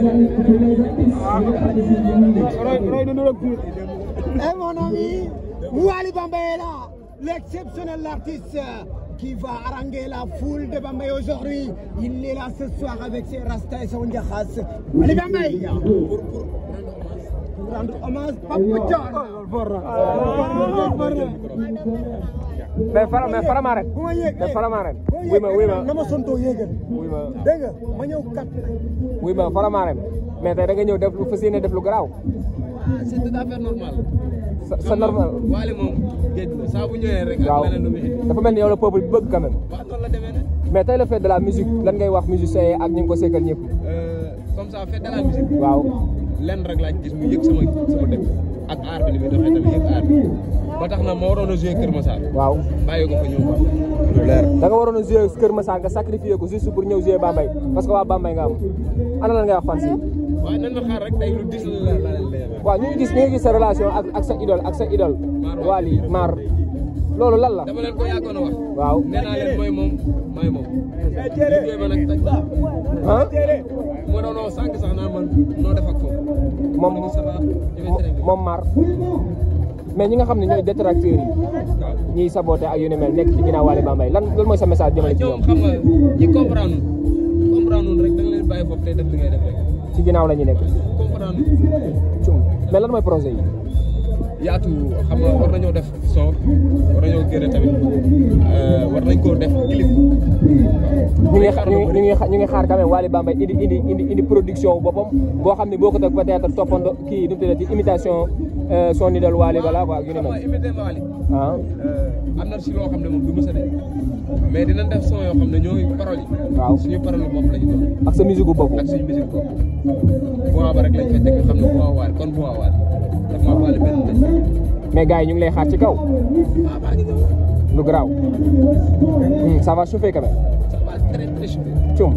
Et mon ami, Wally Bambey est là, l'exceptionnel artiste qui va haranguer la foule de Bambey aujourd'hui. Il est là ce soir avec ses rastas et son jakhas. Wally Bambey pour rendre hommage Papa mais Faramaren mais Faramaren oui ma nama sonto yéegal oui ma dégg nga ma ñëw kat oui ma Faramaren mais tey da nga ñëw def lu fas yéene def lu garaaw. c'est tout à fait normal. sa normal. Wally moom géej la saa bu ñëwee rek. waaw ak leneen lu muy indi. dafa mel ni yow la peuple bi bëgg quand même. waaw noonu la demee nag. mais tey la fête de la musique lan ngay wax musiciens yi ak ñu ngi ko sekkal ñëpp. comme ça fête de la musique. waaw. lenn rek laa gis mu yëg sama dëkk ak aar bi ni muy doxee tamit yëg aar bi ba tax na ma waroon a jouer Kër Massar. waaw bàyyi ko fa ñëw ba lu leer. da nga waroon a jouer Kër Massar nga sacrifier ko juste pour ñëw jouer Bambey parce que waa Bambey nga am ana lan ngay wax fan si. waaw nan ma xaar rek tey lu dis la leen leer. waaw ñu ngi gis sa relation ak sa idole Wally Mar loolu lan la. dama leen ko yàggoon a wax. waaw nee naa leen mooy moom may moom. liggéey ma nag taj. ah. moo doon wax sànq sax naa man noo def ak foofu. moom Mar mais ñi nga xam ne ñooy détracteurs yi ñiy saboté ak yu ne mel nekk ci ginnaaw Wally Bambey lan mooy sa message jëmale ci ñoom. xam nga ñi comprendre rek da nga leen bàyyi foofu tey def li ngay def rek. ci ginnaaw la ñu nekk. comprendre. mais lan mooy projet yi. yaatu xam nga war nañoo def son war nañoo génne tamit war nañ koo def clip. ñu ngi xaar quand même Wally Bambey indi production boppam boo xam ne boo ko teg peut-être toppandoo kii nu mu tuddati imitation son idole Wally balaa quoi ak yu ne mel. imité Wally. ah. am na si loo xam ne moom du mës a de mais dinañ def son yoo xam ne ñooy paroles yi. waaw suñu parole bopp la ñu doon. ak sa musique bopp. ak suñu musique bopp. voix ba rek lañ fay teg xam ne voix Wally kon voix Wally daf maa Wally benn lañ. mais gars yi ñu ngi lay xaar ci kaw. ah maa ngi ñëw. lu garaaw. ça va chauffer quand même. ça va très très chauffer. Cum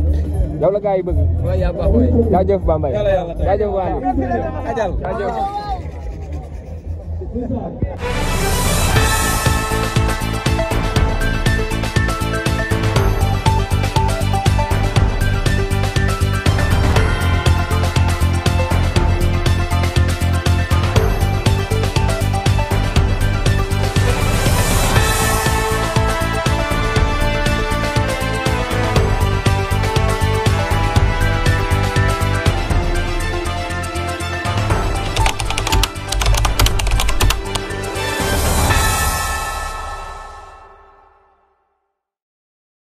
yow la gars yi bëgg. waaw yaa baax waay. jaajëf Bambey. yàlla jaajëf Wally. ajal jaajëf.